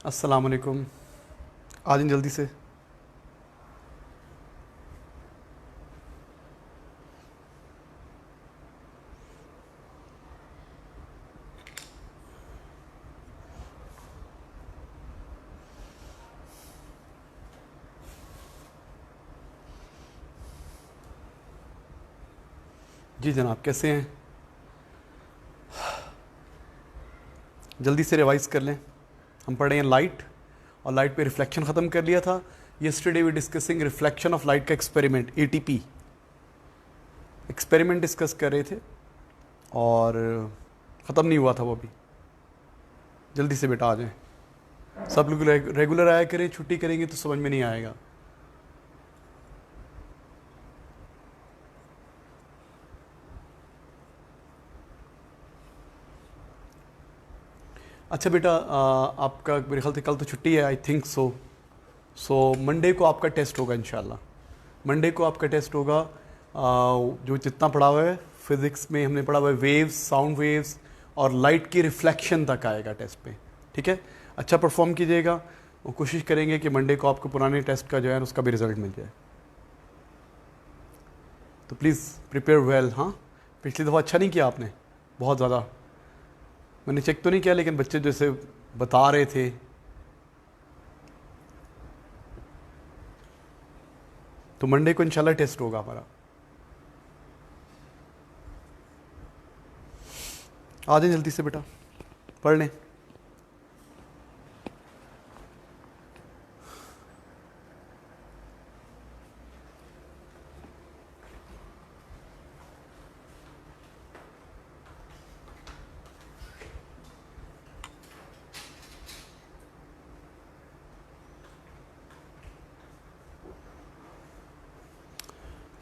अस्सलाम वालेकुम। आ जाएं जल्दी से। जी जनाब, कैसे हैं? जल्दी से रिवाइज कर लें। हम पढ़े हैं लाइट, और लाइट पे रिफ्लेक्शन ख़त्म कर लिया था। Yesterday we discussing reflection of light का एक्सपेरिमेंट, एटीपी एक्सपेरिमेंट डिस्कस कर रहे थे और ख़त्म नहीं हुआ था वो भी। जल्दी से बेटा आ जाएं। सब लोग रेगुलर आया करें, छुट्टी करेंगे तो समझ में नहीं आएगा। अच्छा बेटा, आपका मेरे ख्याल से कल तो छुट्टी है, आई थिंक सो मंडे को आपका टेस्ट होगा इंशाल्लाह। मंडे को आपका टेस्ट होगा। जो जितना पढ़ा हुआ है फिज़िक्स में हमने पढ़ा हुआ है, वेव्स, साउंड वेव्स और लाइट की रिफ्लेक्शन तक आएगा टेस्ट पे। ठीक है, अच्छा परफॉर्म कीजिएगा और कोशिश करेंगे कि मंडे को आपको पुराने टेस्ट का जो है उसका भी रिज़ल्ट मिल जाए। तो प्लीज़ प्रिपेयर वेल। हाँ, पिछली दफ़ा अच्छा नहीं किया आपने, बहुत ज़्यादा। मैंने चेक तो नहीं किया, लेकिन बच्चे जैसे बता रहे थे। तो मंडे को इंशाल्लाह टेस्ट होगा हमारा। आ जाए जल्दी से बेटा, पढ़ लें।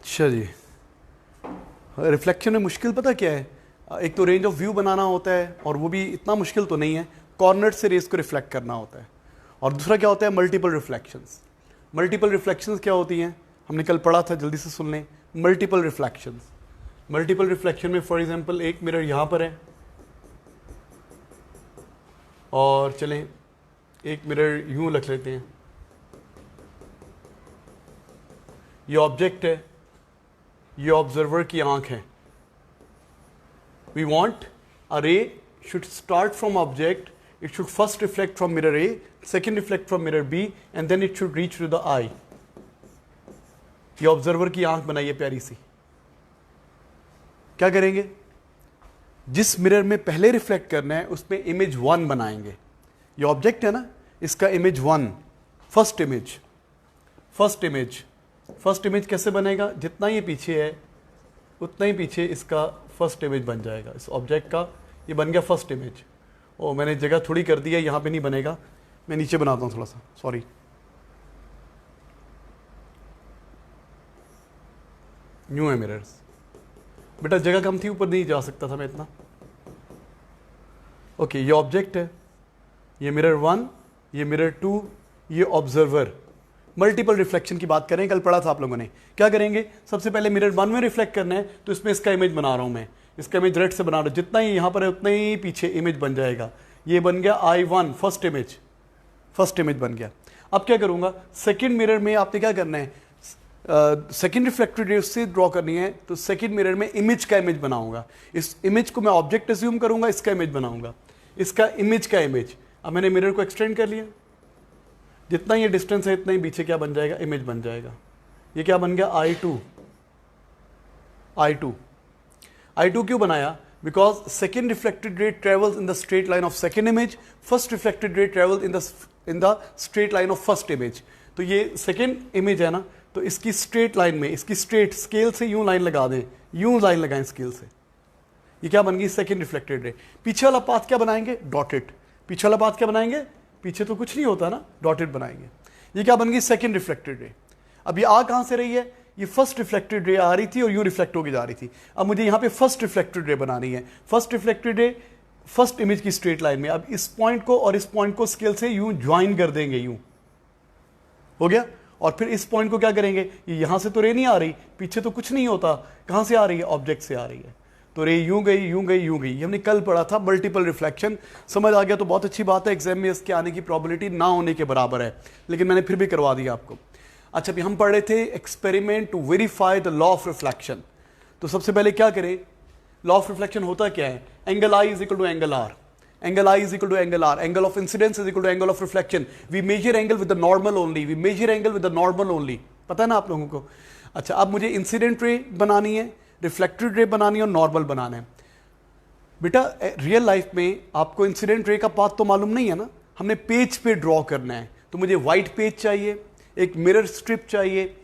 अच्छा जी, रिफ्लेक्शन में मुश्किल पता क्या है? एक तो रेंज ऑफ व्यू बनाना होता है, और वो भी इतना मुश्किल तो नहीं है। कॉर्नर से रेस को रिफ्लेक्ट करना होता है। और दूसरा क्या होता है? Multiple reflections. मल्टीपल रिफ्लेक्शंस क्या होती हैं? हमने कल पढ़ा था, जल्दी से सुन लें। मल्टीपल रिफ्लेक्शंस, मल्टीपल रिफ्लेक्शन में फॉर एग्जांपल एक मिरर यहाँ पर है, और चलें एक मिरर यूँ रख लेते हैं। ये ऑब्जेक्ट है, ये ऑब्जर्वर की आंख है। We want a ray should start from object, it should first reflect from mirror A, second reflect from mirror B, and then it should reach to the eye. ये ऑब्जर्वर की आंख बनाइए प्यारी सी। क्या करेंगे? जिस मिरर में पहले रिफ्लेक्ट करना है उसमें इमेज 1 बनाएंगे। ये ऑब्जेक्ट है ना, इसका image 1, first image. First image कैसे बनेगा? जितना ये पीछे है उतना ही पीछे इसका फर्स्ट इमेज बन जाएगा। इस ऑब्जेक्ट का ये बन गया फर्स्ट इमेज। ओ, मैंने जगह थोड़ी कर दी है, यहाँ पे नहीं बनेगा, मैं नीचे बनाता हूँ थोड़ा सा, सॉरी। न्यू है मिरर्स बेटा, जगह कम थी, ऊपर नहीं जा सकता था मैं इतना। ओके, ये ऑब्जेक्ट है, ये मिरर 1, ये मिरर 2, ये ऑब्जर्वर। मल्टीपल रिफ्लेक्शन की बात करें, कल पढ़ा था आप लोगों ने। क्या करेंगे? सबसे पहले मिरर 1 में रिफ्लेक्ट करना है, तो इसमें इसका इमेज बना रहा हूं मैं। इसका इमेज रेड से बना रहा हूं, जितना ही यहां पर है उतना ही पीछे इमेज बन जाएगा। ये बन गया I1, फर्स्ट इमेज बन गया। अब क्या करूंगा? सेकेंड मिरर में आपने क्या करना है? सेकेंड रिफ्लेक्टेड रे से ड्रॉ करनी है, तो सेकेंड मिरर में इमेज का इमेज बनाऊंगा। इस इमेज को मैं ऑब्जेक्ट एज्यूम करूंगा, इसका इमेज बनाऊंगा, इसका इमेज का इमेज। अब मैंने मिरर को एक्सटेंड कर लिया, जितना ये डिस्टेंस है इतना ही पीछे क्या बन जाएगा? इमेज बन जाएगा। ये क्या बन गया? I2 क्यों बनाया? Because second reflected ray travels in the straight line of second image, first reflected ray travels in the straight line of first image. तो ये सेकेंड इमेज है ना, तो इसकी स्ट्रेट लाइन में, इसकी स्ट्रेट स्केल से यूं लाइन लगा दें, यूं लाइन लगाएं स्केल से। ये क्या बन गई? Second reflected ray. पीछे वाला पाथ क्या बनाएंगे? डॉटेड। पीछे वाला पाथ क्या बनाएंगे? पीछे तो कुछ नहीं होता ना, डॉटेड बनाएंगे। ये क्या बन गई? Second reflected ray. अब ये आ कहां से रही है? ये फर्स्ट रिफ्लेक्टेड रे आ रही थी और यूं रिफ्लेक्ट होकर जा रही थी। अब मुझे यहां पे फर्स्ट रिफ्लेक्टेड रे बनानी है। First reflected ray first image की स्ट्रेट लाइन में। अब इस पॉइंट को और इस पॉइंट को स्केल से यूं ज्वाइन कर देंगे, यूं हो गया। और फिर इस पॉइंट को क्या करेंगे, ये यहाँ से तो रे नहीं आ रही, पीछे तो कुछ नहीं होता, कहाँ से आ रही है, ऑब्जेक्ट से आ रही है, तो रे यूं गई यूं गई यूं गई। ये हमने कल पढ़ा था मल्टीपल रिफ्लेक्शन, समझ आ गया तो बहुत अच्छी बात है, एग्जाम में इसके आने की प्रोबेबिलिटी ना होने के बराबर है, लेकिन मैंने फिर भी करवा दिया आपको। अच्छा, अभी हम पढ़ रहे थे experiment to verify the law of reflection. तो सबसे पहले क्या करें, लॉ ऑफ रिफ्लेक्शन होता क्या है, angle I is equal to angle R, angle I is equal to angle R, angle of incidence is equal to angle of reflection, we measure angle with the normal only, we measure angle with the normal only, पता है ना आप लोगों को। अच्छा, अब मुझे incident ray बनानी है, रिफ्लेक्टेड रे बनानी है और नॉर्मल बनाना है। बेटा रियल लाइफ में आपको इंसिडेंट रे का पाथ तो मालूम नहीं है ना, हमने पेज पे ड्रॉ करना है, तो मुझे वाइट पेज चाहिए, एक मिरर स्ट्रिप चाहिए,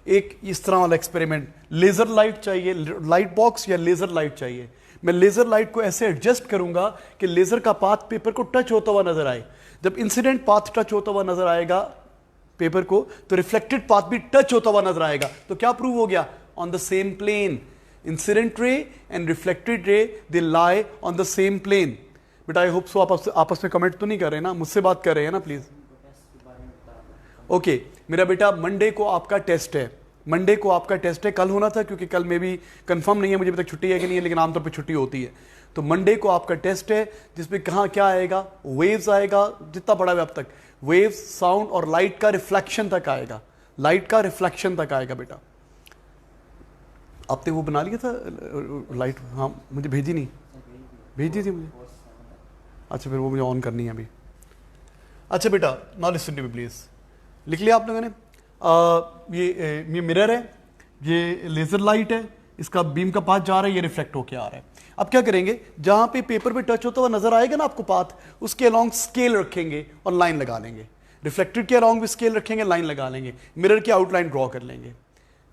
एक इस तरह वाला एक्सपेरिमेंट, लेजर लाइट चाहिए, लाइट बॉक्स या लेजर लाइट चाहिए। मैं लेजर लाइट को ऐसे एडजस्ट करूंगा कि लेजर का पाथ पेपर को टच होता हुआ नजर आए। जब इंसिडेंट पाथ टच होता हुआ नजर आएगा पेपर को, तो रिफ्लेक्टेड पाथ भी टच होता हुआ नजर आएगा। तो क्या प्रूव हो गया, on the same plane, incident ray and reflected ray they lie on the same plane. बेटा आई होप सो आप आपस में कमेंट तो नहीं कर रहे ना, मुझसे बात कर रहे हैं ना प्लीज। ओके मेरा बेटा, मंडे को आपका टेस्ट है, मंडे को आपका टेस्ट है, कल होना था क्योंकि कल में भी कंफर्म नहीं है मुझे अभी तक छुट्टी है कि नहीं है, लेकिन आमतौर पे छुट्टी होती है। तो मंडे को आपका टेस्ट है जिसमें कहाँ क्या आएगा, वेव्स आएगा, जितना पढ़ा हुआ अब तक, वेव्स, साउंड और लाइट का रिफ्लेक्शन तक आएगा, लाइट का रिफ्लेक्शन तक आएगा। बेटा आपने वो बना लिया था लाइट, हाँ मुझे भेजी नहीं, भेजी थी मुझे, अच्छा फिर वो मुझे ऑन करनी है अभी। अच्छा बेटा now listen to me please, लिख लिया आप लोगों ने। ये मिरर है, ये लेजर लाइट है, इसका बीम का पाथ जा रहा है, ये रिफ्लेक्ट होके आ रहा है। अब क्या करेंगे, जहां पे पेपर पे टच होता हुआ नजर आएगा ना आपको पाथ, उसके अलोंग स्केल रखेंगे और लाइन लगा लेंगे, रिफ्लेक्टेड के अलोंग भी स्केल रखेंगे, लाइन लगा लेंगे, मिरर की आउटलाइन ड्रॉ कर लेंगे।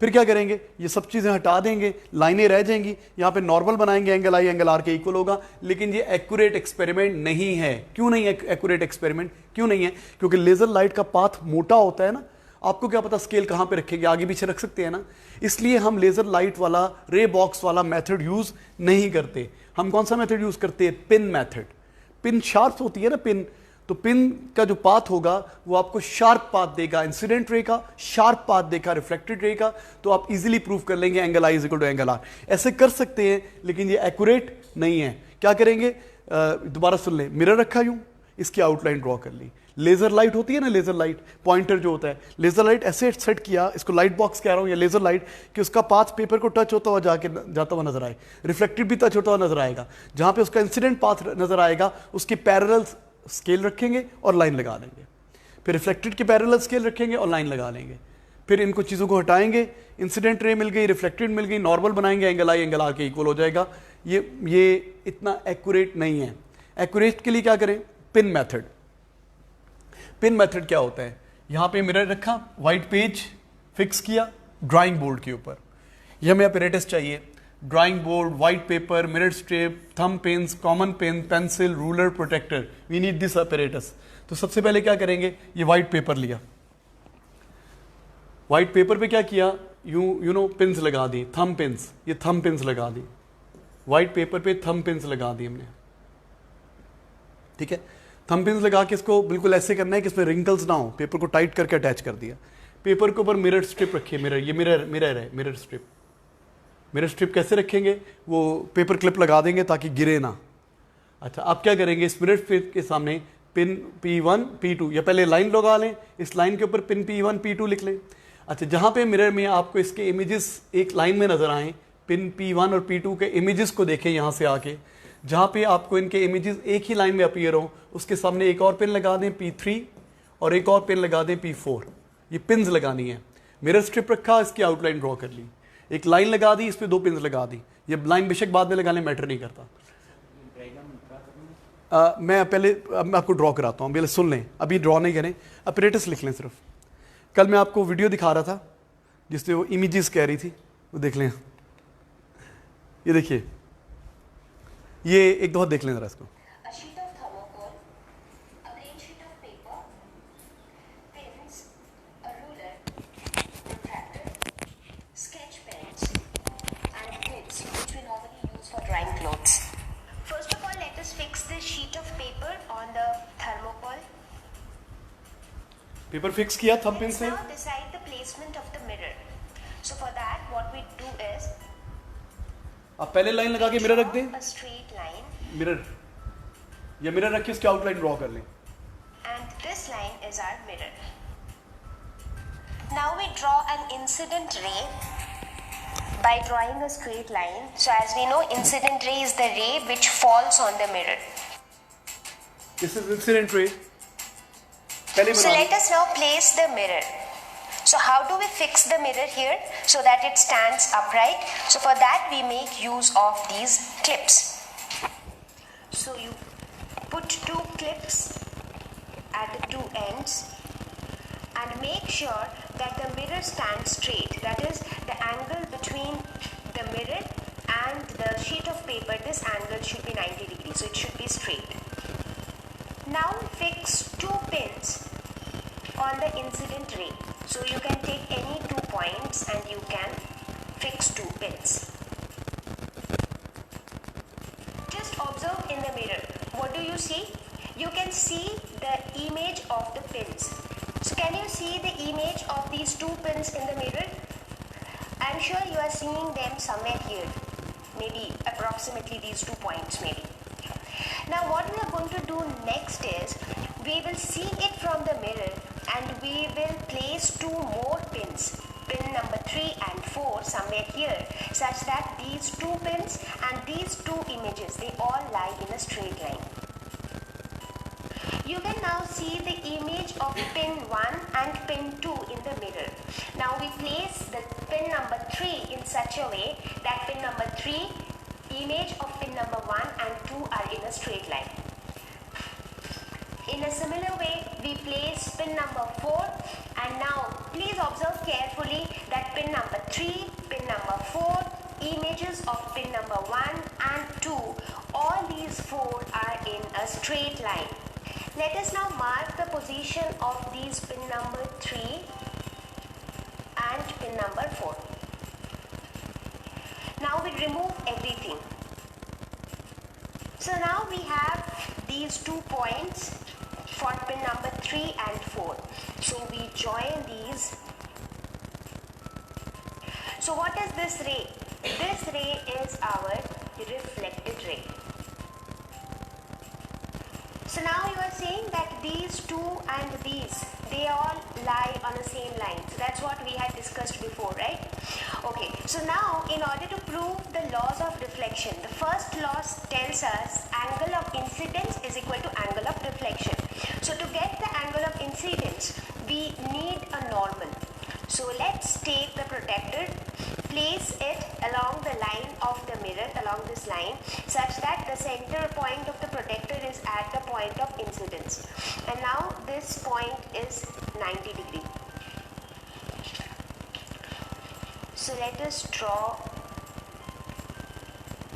फिर क्या करेंगे, ये सब चीजें हटा देंगे, लाइनें रह जाएंगी, यहाँ पे नॉर्मल बनाएंगे, एंगल आई एंगल आर के इक्वल होगा। लेकिन ये एक्यूरेट एक्सपेरिमेंट नहीं है। क्यों नहीं है एक्यूरेट एक्सपेरिमेंट, क्यों नहीं है, क्योंकि लेजर लाइट का पाथ मोटा होता है ना, आपको क्या पता स्केल कहाँ पे रखेंगे, आगे पीछे रख सकते हैं ना, इसलिए हम लेजर लाइट वाला रे बॉक्स वाला मेथड यूज नहीं करते। हम कौन सा मेथड यूज करते हैं, पिन मेथड। पिन शार्प होती है ना पिन, तो पिन का जो पाथ होगा वो आपको शार्प पाथ देगा, इंसिडेंट रे का शार्प पाथ देगा, रिफ्लेक्टेड रे का, तो आप इजीली प्रूव कर लेंगे angle I is equal to angle R. ऐसे कर सकते हैं लेकिन ये एक्यूरेट नहीं है। क्या करेंगे, दोबारा सुन ले, मिरर रखा यूं, इसकी आउटलाइन ड्रॉ कर ली, लेजर लाइट होती है ना, लेजर लाइट पॉइंटर जो होता है, लेजर लाइट ऐसे सेट किया, इसको लाइट बॉक्स कह रहा हूं या लेजर लाइट, कि उसका पाथ पेपर को टच होता हुआ जाता हुआ नजर आए, रिफ्लेक्टेड भी टच होता हुआ नजर आएगा, जहां पे उसका इंसिडेंट पाथ नजर आएगा उसकी पैरेलल स्केल रखेंगे और लाइन लगा लेंगे, फिर रिफ्लेक्टेड के पैरेलल स्केल रखेंगे और लाइन लगा लेंगे, फिर इनको चीज़ों को हटाएंगे, इंसिडेंट रे मिल गई, रिफ्लेक्टेड मिल गई, नॉर्मल बनाएंगे, एंगल आई एंगल आर के इक्वल हो जाएगा। ये इतना एक्यूरेट नहीं है। एक्यूरेट के लिए क्या करें, पिन मेथड। पिन मेथड क्या होता है, यहां पे मिरर रखा, व्हाइट पेज फिक्स किया ड्राइंग बोर्ड के ऊपर, ये हमें अपरेटस चाहिए, drawing board, white paper, mirror strip, thumb pins, common pen, pencil, ruler, protector, we need this apparatus. तो सबसे पहले क्या करेंगे, ये व्हाइट पेपर लिया, व्हाइट पेपर पे क्या किया, यू नो पिन्स लगा दी, थंब पिन्स, ये थंब पिन्स लगा दी, व्हाइट पेपर पे थंब पिन्स लगा दी हमने, ठीक है। थंब पिन्स लगा के इसको बिल्कुल ऐसे करना है कि इसमें रिंकल्स ना हो, पेपर को टाइट करके अटैच कर दिया। पेपर के ऊपर मिरर स्ट्रिप रखिए, मिरर, ये मिरर है, मिरर स्ट्रिप। मिरर स्ट्रिप कैसे रखेंगे, वो पेपर क्लिप लगा देंगे ताकि गिरे ना। अच्छा, आप क्या करेंगे, इस मिरर स्ट्रिप के सामने पिन P1 P2, या पहले लाइन लगा लें, इस लाइन के ऊपर पिन P1 P2 लिख लें। अच्छा, जहाँ पे मिरर में आपको इसके इमेजेस एक लाइन में नजर आए, पिन P1 और P2 के इमेजेस को देखें यहाँ से आके, जहाँ पे आपको इनके इमेजेस एक ही लाइन में अपीयर हो, उसके सामने एक और पिन लगा दें P3 और एक और पिन लगा दें P4। ये पिन्स लगानी है। मिरर स्ट्रिप रखा, इसकी आउटलाइन ड्रॉ कर ली, एक लाइन लगा दी, इस पर 2 पिन्स लगा दी। ये लाइन बेशक बाद में लगाने मैटर नहीं करता। मैं पहले मैं आपको ड्रॉ कराता हूँ, पहले सुन लें, अभी ड्रॉ नहीं करें, अपरेटस लिख लें सिर्फ। कल मैं आपको वीडियो दिखा रहा था जिससे वो इमेजेस कह रही थी, वो देख लें। ये देखिए, ये एक दफा देख लें जरा इसको। पेपर फिक्स किया थंब पिन से। Decide the अब पहले लाइन लगा के मिरर रख दें, A straight line मिरर या मिरर रख के उसकी आउटलाइन ड्रॉ कर लें. and this line is our mirror. Now we draw an incident ray by drawing a straight line. So as we know, incident ray is the ray which falls on the mirror. This is incident ray. पहले So बना let us now place the mirror. So how do we fix the mirror here so that it stands upright? So for that we make use of these clips. So you put two clips at the two ends and make sure that the mirror stands straight. That is, the angle between the mirror and the sheet of paper, this angle should be 90 degrees. So it should be straight. Now fix two pins on the incident ray. So you can take any 2 points and you can fix 2 pins. Just observe in the mirror. What do you see? You can see the image of the pins. So can you see the image of these 2 pins in the mirror? I'm sure you are seeing them somewhere here. Maybe approximately these 2 points maybe. Now what we are going to do next is we will see it from the mirror and we will place 2 more pins, pin number 3 and 4 somewhere here, such that these 2 pins and these 2 images, they all lie in a straight line. You can now see the image of pin 1 and pin 2 in the mirror. Now we place the pin number 3 in such a way that pin number 3, image of pin number 1 and 2 are in a straight line. In a similar way, we place pin number 4 and now please observe carefully that pin number 3, pin number 4, images of pin number 1 and 2, all these 4 are in a straight line. Let us now mark the position of these pin number 3 and pin number 4. Now we remove everything. So now we have these 2 points for pin number 3 and 4. So we join these. So what is this ray? This ray is our reflected ray. So now you are saying that these 2 and these, they all lie on the same line. So that's what we had discussed before, right? Okay, so now in order to prove the laws of reflection, the first law tells us angle of incidence is equal to angle of reflection. So to get the angle of incidence, we need a normal. So let's take the protector, place it along the line of the mirror, along this line, such that the center point of the protector is at the point of incidence. And now this point is 90 degree. So let us draw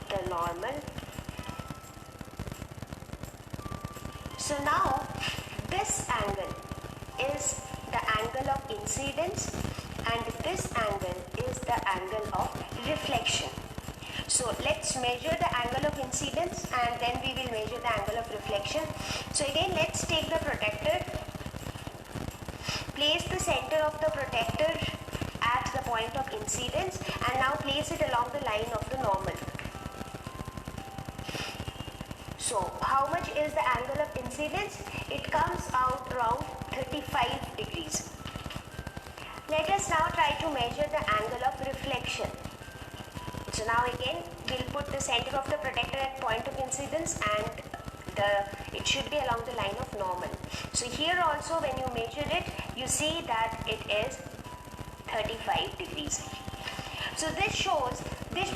the normal. So now this angle is the angle of incidence and this angle is the angle of reflection. So let's measure the angle of incidence and then we will measure the angle of reflection. So again, let's take the protector, place the center of the protector at the point of incidence and now place it along the line of the normal. So how much is the angle of incidence? It comes out around 35 degrees. Let us now try to measure the angle of reflection. So now again we'll put the center of the protector at point of incidence and it should be along the line of normal. So here also when you measure it, you see that it is 35 degrees. So this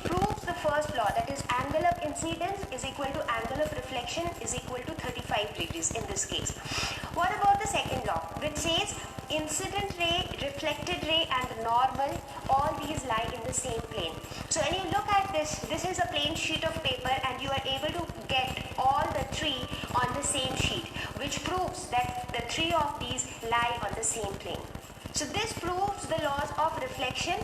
proves the first law, that is angle of incidence is equal to angle of reflection is equal to 35 degrees in this case. What about the second law, which says incident ray, reflected ray and normal, all these lie in the same plane. So when you look at this is a plain sheet of paper and you are able to get all the 3 on the same sheet, which proves that the 3 of these lie on the same plane. So this proves the laws of reflection.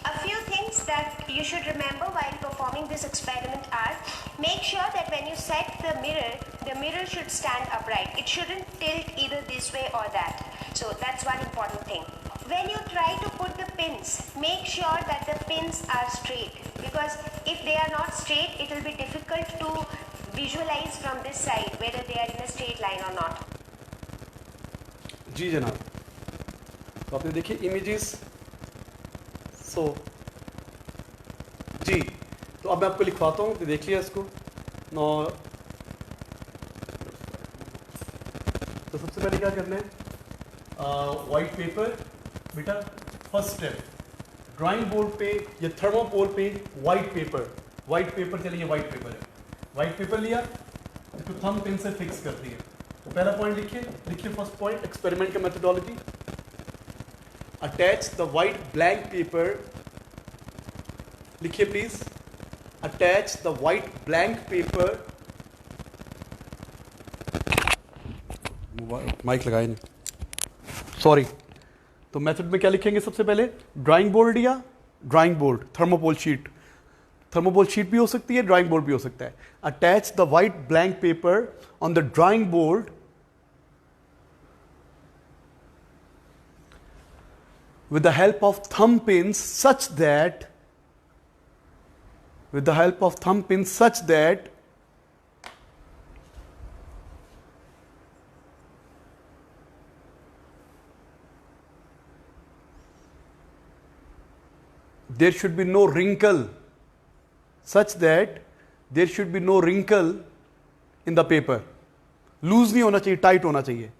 A few things that you should remember while performing this experiment are, make sure that when you set the mirror should stand upright. It shouldn't tilt either this way or that. So that's one important thing. When you try to put the pins, make sure that the pins are straight, because if they are not straight, it will be difficult to visualize from this side whether they are in a straight line or not. जी जनाब, तो आपने देखिए images. सो जी, तो अब मैं आपको लिखवाता हूँ, तो देख लिया इसको। नो, तो सबसे पहले क्या करना है, वाइट पेपर बेटा, फर्स्ट स्टेप ड्राइंग बोर्ड पे या थर्मोकोल पे वाइट पेपर चलिए, वाइट पेपर है, वाइट पेपर लिया, इसको थंब पिन से फिक्स कर दिया। तो पहला पॉइंट लिखिए फर्स्ट पॉइंट, एक्सपेरिमेंट का methodology. Attach the white blank paper, लिखिए please, attach the white blank paper, mic लगाए नहीं, सॉरी। तो मेथड में क्या लिखेंगे, सबसे पहले ड्राइंग बोर्ड लिया, ड्राइंग बोर्ड, थर्मोकोल शीट भी हो सकती है, ड्राइंग बोर्ड भी हो सकता है। Attach the white blank paper on the drawing board with the help of thumb pins such that there should be no wrinkle, in the paper. Loose नहीं होना चाहिए, टाइट होना चाहिए।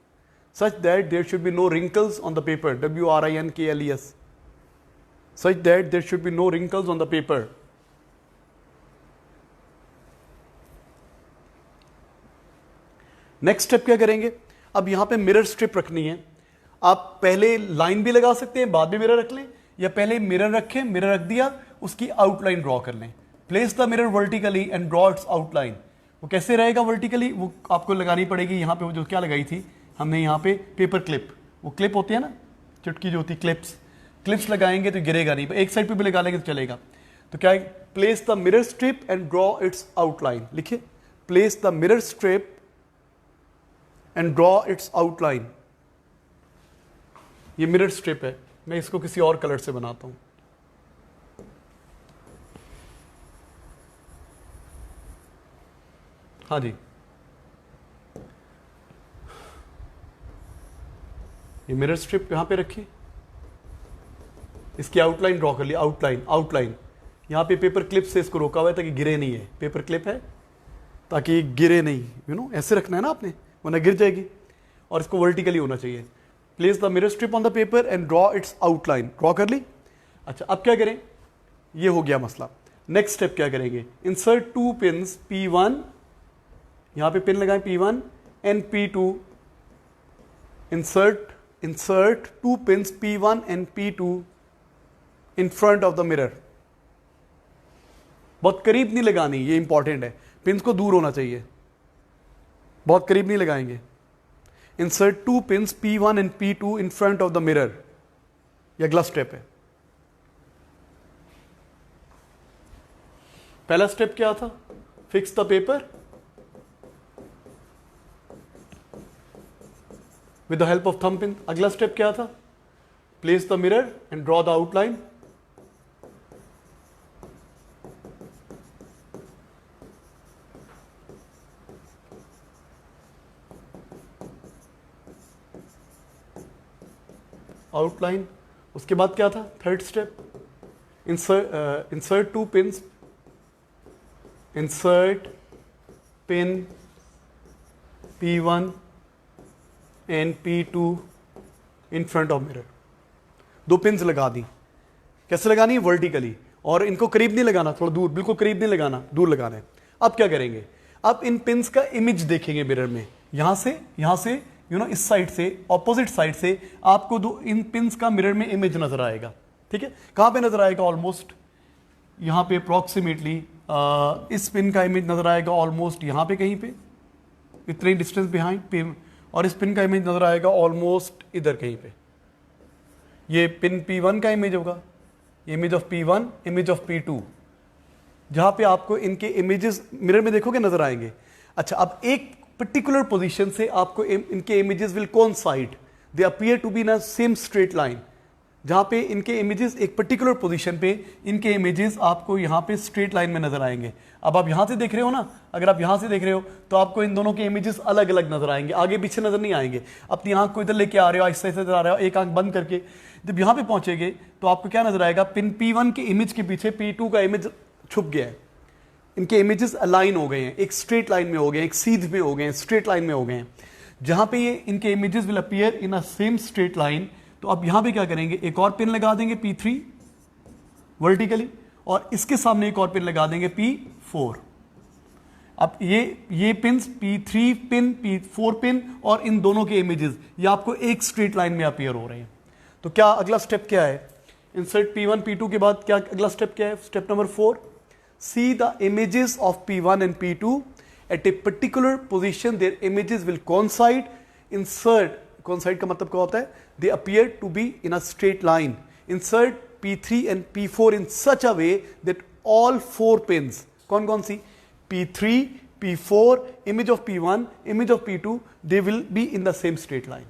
Such that there should be no wrinkles on the paper, WRINKLES, such that there should be no wrinkles on the paper. Next step क्या करेंगे, अब यहां पे मिरर स्ट्रिप रखनी है। आप पहले लाइन भी लगा सकते हैं, बाद में मिरर रख लें, या पहले मिरर रखें, मिरर रख दिया, उसकी आउटलाइन ड्रॉ कर लें। Place the mirror vertically and draw its outline. वो कैसे रहेगा वर्टिकली, वो आपको लगानी पड़ेगी। यहां पे वो जो क्या लगाई थी हमने, यहाँ पे पेपर क्लिप, वो क्लिप होती है ना, चुटकी जो होती है, क्लिप्स लगाएंगे तो गिरेगा नहीं, एक साइड पे भी लगा लेंगे तो चलेगा। तो क्या है, place the mirror strip and draw its outline. लिखिए, place the mirror strip and draw its outline. ये मिरर स्ट्रिप है, मैं इसको किसी और कलर से बनाता हूं। हाँ जी, ये मिरर स्ट्रिप यहां पे रखी, इसकी आउटलाइन ड्रॉ कर ली, आउटलाइन। यहां पे पेपर क्लिप से इसको रोका हुआ है ताकि गिरे नहीं है, पेपर क्लिप है ताकि गिरे नहीं, ऐसे रखना है ना आपने, वरना गिर जाएगी। और इसको वर्टिकली होना चाहिए। Place the mirror strip on the paper and draw its outline. Draw कर ली। अच्छा, अब क्या करें, ये हो गया मसला। नेक्स्ट स्टेप क्या करेंगे, इंसर्ट 2 पिन्स P1, यहां पे पिन लगाएं P1 and P2। insert 2 pins P1 and P2 in front of the mirror। बहुत करीब नहीं लगानी, ये इंपॉर्टेंट है, पिंस को दूर होना चाहिए, बहुत करीब नहीं लगाएंगे। insert 2 pins P1 and P2 in front of the mirror, ये अगला स्टेप है। पहला स्टेप क्या था, fix the paper with the help of thumb pin। अगला स्टेप क्या था, place the mirror and draw the outline. Outline. उसके बाद क्या था, third step, insert 2 pins, insert pin P1 and P2 in front of mirror. 2 pins लगा दी। कैसे लगानी है, वर्टिकली, और इनको करीब नहीं लगाना, थोड़ा दूर, बिल्कुल करीब नहीं लगाना, दूर लगाना है। अब क्या करेंगे, अब इन पिन्स का इमेज देखेंगे मिरर में, यहां से इस साइड से, ऑपोजिट साइड से आपको इन पिन्स का मिरर में इमेज नजर आएगा। ठीक है, कहां पे नजर आएगा, ऑलमोस्ट यहां पे अप्रोक्सीमेटली इस पिन का इमेज नजर आएगा ऑलमोस्ट यहां पे कहीं पे, इतने डिस्टेंस बिहाइंड, और इस पिन का इमेज नजर आएगा ऑलमोस्ट इधर कहीं पे। ये पिन P1 का इमेज होगा, image of P1, image of P2, जहां पे आपको इनके इमेजेस मिरर में देखोगे नजर आएंगे। अच्छा, अब एक पर्टिकुलर पोजीशन से आपको इनके images will coincide, they appear to be in a same straight line. जहाँ पे इनके इमेजेस एक पर्टिकुलर पोजीशन पे इनके इमेजेस आपको यहाँ पे स्ट्रेट लाइन में नजर आएंगे। अब आप यहाँ से देख रहे हो ना, अगर आप यहाँ से देख रहे हो तो आपको इन दोनों के इमेजेस अलग अलग नजर आएंगे, आगे पीछे नजर नहीं आएंगे। अपनी आंख को इधर लेके आ रहे हो, आहिस्ते आहिस्ते आ रहे हो, एक आंख बंद करके जब यहाँ पे पहुंचेंगे तो आपको क्या नजर आएगा, पिन P1 के इमेज के पीछे P2 का इमेज छुप गया है। इनके इमेजेस अलाइन हो गए हैं, एक स्ट्रेट लाइन में हो गए हैं, एक सीध में हो गए हैं, स्ट्रेट लाइन में हो गए हैं। जहां पे ये इनके images will appear in a same straight line, तो अब यहां पे क्या करेंगे, एक और पिन लगा देंगे P3 वर्टिकली, और इसके सामने एक और पिन लगा देंगे P4। अब ये pin P3 pin, P4 pin और इन दोनों के इमेजेस ये आपको एक स्ट्रेट लाइन में अपीयर हो रहे हैं। तो क्या अगला स्टेप क्या है, इंसर्ट P1 P2 के बाद क्या अगला स्टेप क्या है, step number 4, see the images of P1 and P2 at a particular position, their images will coincide. Insert, coincide का मतलब क्या होता है, they appear to be in a straight line. Insert P3 and P4 in such a way that all 4 pins, कौन कौन सी, P3 P4 image of P1 image of P2, they will be in the same straight line.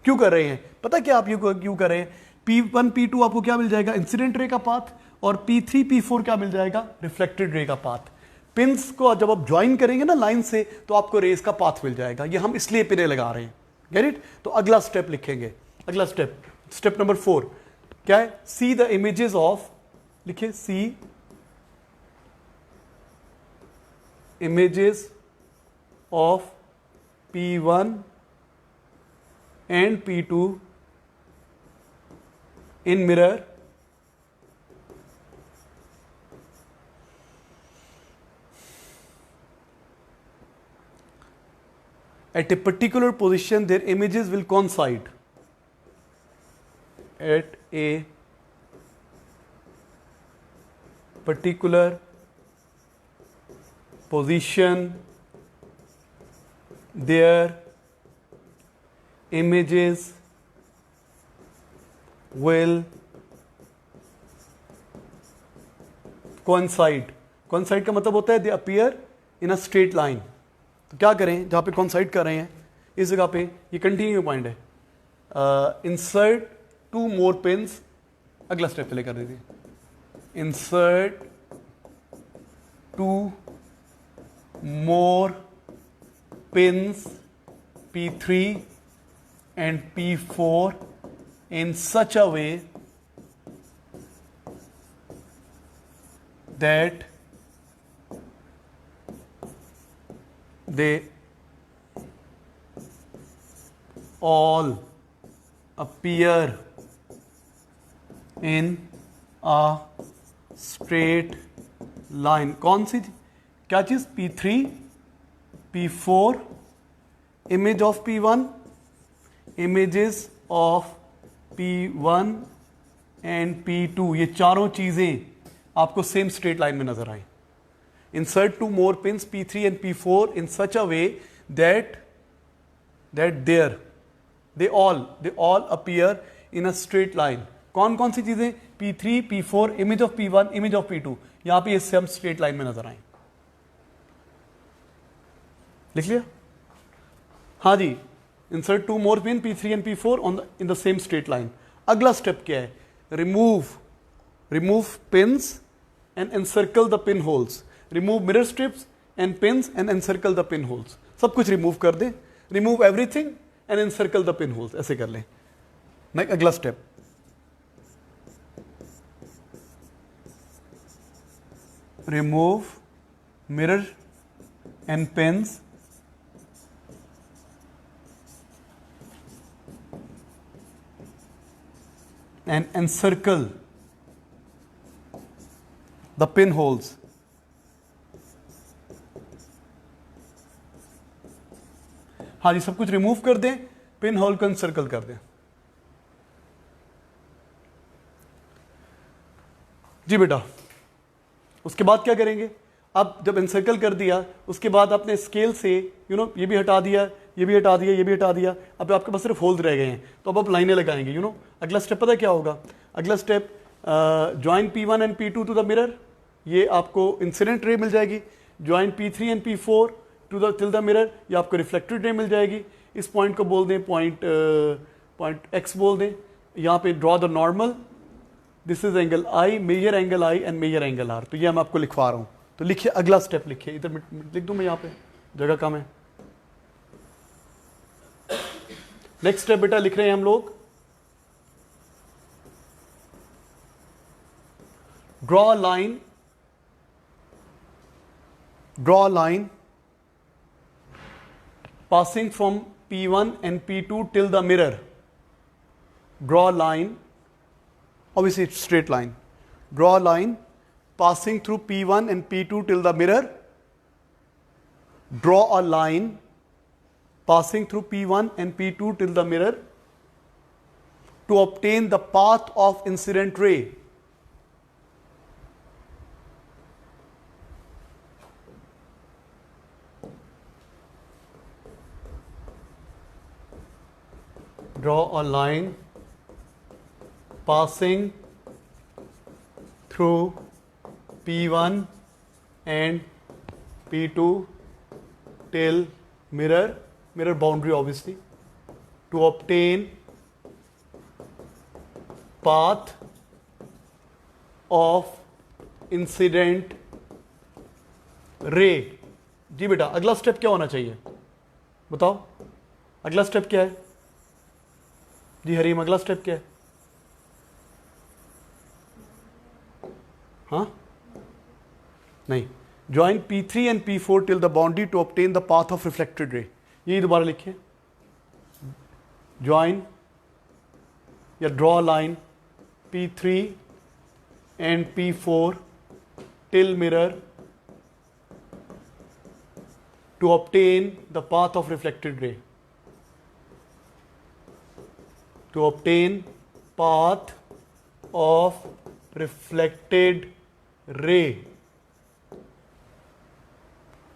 क्यों कर रहे हैं, पता क्या आप क्यों कर रहे हैं, P1 P2 आपको क्या मिल जाएगा, इंसिडेंट रे का पाथ, और P3 P4 क्या मिल जाएगा, रिफ्लेक्टेड रे का पाथ। पिंस को जब आप ज्वाइन करेंगे ना लाइन से तो आपको रेस का पाथ मिल जाएगा, ये हम इसलिए पिने लगा रहे हैं, गेट इट। तो अगला स्टेप लिखेंगे, अगला स्टेप नंबर 4 क्या है, सी द इमेजेस ऑफ, लिखिए see images of P1 and P2 in mirror at a particular position, their images will coincide. At a particular position, their images will coincide. Coincide का मतलब होता है they appear in a straight line. तो क्या करें, जहाँ पे कॉन्साइड कर रहे हैं इस जगह पे ये कंटिन्यू पॉइंट है, इंसर्ट 2 मोर पिन्स, अगला स्टेप पहले कर दीजिए, insert 2 more pins P3 and P4 in such a way that they all appear in a straight line. कौन सी क्या चीज, P3 P4 image of P1 images of P1 and P2, ये चारों चीजें आपको सेम स्ट्रेट लाइन में नजर आए। Insert 2 more pins P3 and P4 in such a way that they all appear in a straight line. कौन कौन सी चीजें, P3 P4 image of P1 image of P2, यहां पे इससे हम स्ट्रेट लाइन में नजर आए। लिख लिया, हाँ जी, insert 2 more pin P3 and P4 in the same straight line. अगला स्टेप क्या है, remove pins and encircle the pin holes. Remove mirror strips and pins and encircle the pin holes. सब कुछ रिमूव कर दें, remove everything and encircle the pin holes, ऐसे कर लें। नेक्स्ट अगला step, remove mirror and pins and encircle the pin holes. हाँ जी, सब कुछ रिमूव कर दें, पिन होल को एनसर्कल कर दें। जी बेटा, उसके बाद क्या करेंगे, अब जब एनसर्कल कर दिया उसके बाद आपने स्केल से ये भी हटा दिया, ये भी हटा दिया, ये भी हटा दिया, अब आपके पास सिर्फ होल्स रह गए हैं, तो अब आप लाइनें लगाएंगे। अगला स्टेप पता क्या होगा, अगला step join P1 and P2 to the mirror, ये आपको इंसिडेंट रे मिल जाएगी। Join P3 and P4 till the mirror, ये आपको रिफ्लेक्टेड रे मिल जाएगी। इस पॉइंट को बोल दें पॉइंट X बोल दें, यहाँ पे draw the normal, this is angle I, measure angle I and measure angle R. तो ये मैं आपको लिखवा रहा हूँ, तो लिखिए अगला स्टेप लिखिए, इधर लिख दूँ मैं, यहाँ पे जगह कम है। नेक्स्ट स्टेप बेटा लिख रहे हैं हम लोग, draw a line passing from P1 and P2 till the mirror. Draw a line, obviously it's straight line. Draw a line passing through P1 and P2 till the mirror. Draw a line passing through P1 and P2 till the mirror to obtain the path of incident ray. Draw a line passing through P1 and P2 till mirror boundary obviously, to obtain path of incident ray. जी बेटा अगला step क्या होना चाहिए बताओ, अगला step क्या है जी हरीम, अगला स्टेप क्या है? हाँ नहीं, join P3 and P4 till the boundary to obtain the path of reflected ray. यही दोबारा लिखिए, ज्वाइन या draw line P3 and P4 till mirror to obtain the path of reflected ray, to obtain path of reflected ray,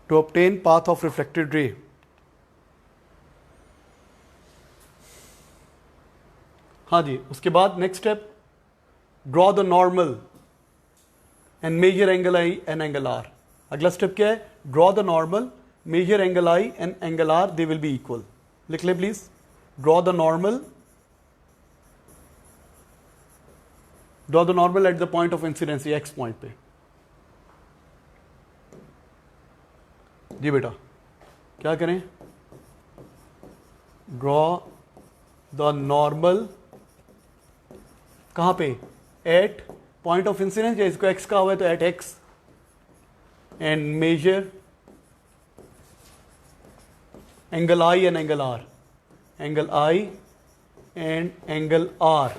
to obtain path of reflected ray. हाँ जी, उसके बाद next step, draw the normal and measure angle I and angle R. अगला step क्या है? Draw the normal, measure angle I and angle R, they will be equal. लिख ले please, draw the normal, draw the normal at the point of incidence, x point पे। जी बेटा क्या करें? draw the normal कहाँ पे? at point of incidence, या इसको x का हुआ है तो at x, and measure angle I and angle R, angle I and angle R,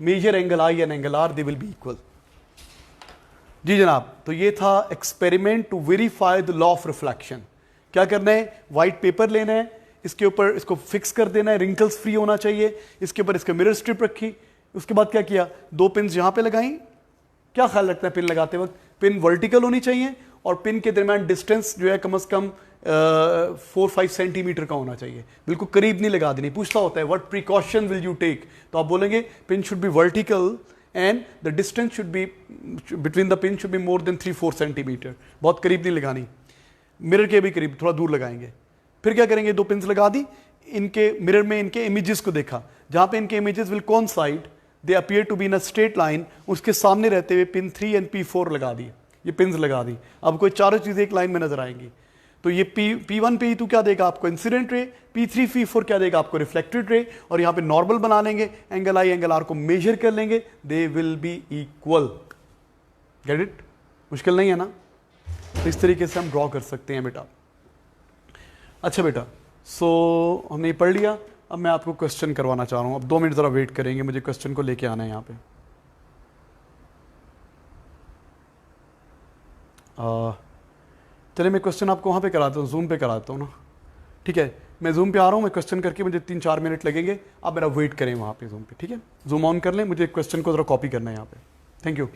measure angle I and angle R, they will be equal. जी जनाब, तो ये था experiment to verify the law of reflection. क्या करना है? White paper लेना है, इसके ऊपर इसको फिक्स कर देना है, रिंकल्स फ्री होना चाहिए, इसके ऊपर इसका मिरर स्ट्रिप रखी। उसके बाद क्या किया? दो पिन यहां पे लगाई। क्या ख्याल रखना है पिन लगाते वक्त? पिन वर्टिकल होनी चाहिए और पिन के दरमियान डिस्टेंस जो है कम से कम 4-5 सेंटीमीटर का होना चाहिए, बिल्कुल करीब नहीं लगा देनी। पूछता होता है what precaution will you take, तो आप बोलेंगे pin should be vertical and the distance should be between the pin should be more than 3-4 centimetre, बहुत करीब नहीं लगानी, मिरर के भी करीब, थोड़ा दूर लगाएंगे। फिर क्या करेंगे? दो पिन्स लगा दी, इनके मिरर में इनके इमेजेस को देखा, जहां पे इनके images will coincide, they appear to be in a straight line, उसके सामने रहते हुए पिन 3 एंड P4 लगा दिए, ये पिन्स लगा दी। अब कोई चारों चीजें एक लाइन में नजर आएंगी। तो ये P1 P2 क्या देगा आपको? इंसिडेंट रे। P3 P4 क्या देगा आपको? Reflected ray. और यहाँ पे नॉर्मल बना लेंगे, एंगल आई एंगल आर को मेजर कर लेंगे, दे will be equal. Get it? मुश्किल नहीं है ना? तो इस तरीके से हम ड्रॉ कर सकते हैं बेटा। अच्छा बेटा, सो हमने पढ़ लिया। अब मैं आपको क्वेश्चन करवाना चाह रहा हूँ। अब 2 मिनट ज़रा वेट करेंगे, मुझे क्वेश्चन को लेके आना है यहाँ पे। चलिए मैं क्वेश्चन आपको वहाँ पे कराता हूँ, जूम पे कराता हूँ ना, ठीक है? मैं जूम पे आ रहा हूँ, मैं क्वेश्चन करके मुझे 3-4 मिनट लगेंगे, आप मेरा वेट करें वहाँ पे जूम पे, ठीक है? जूम ऑन कर लें, मुझे क्वेश्चन को ज़रा कॉपी करना है यहाँ पे। Thank you.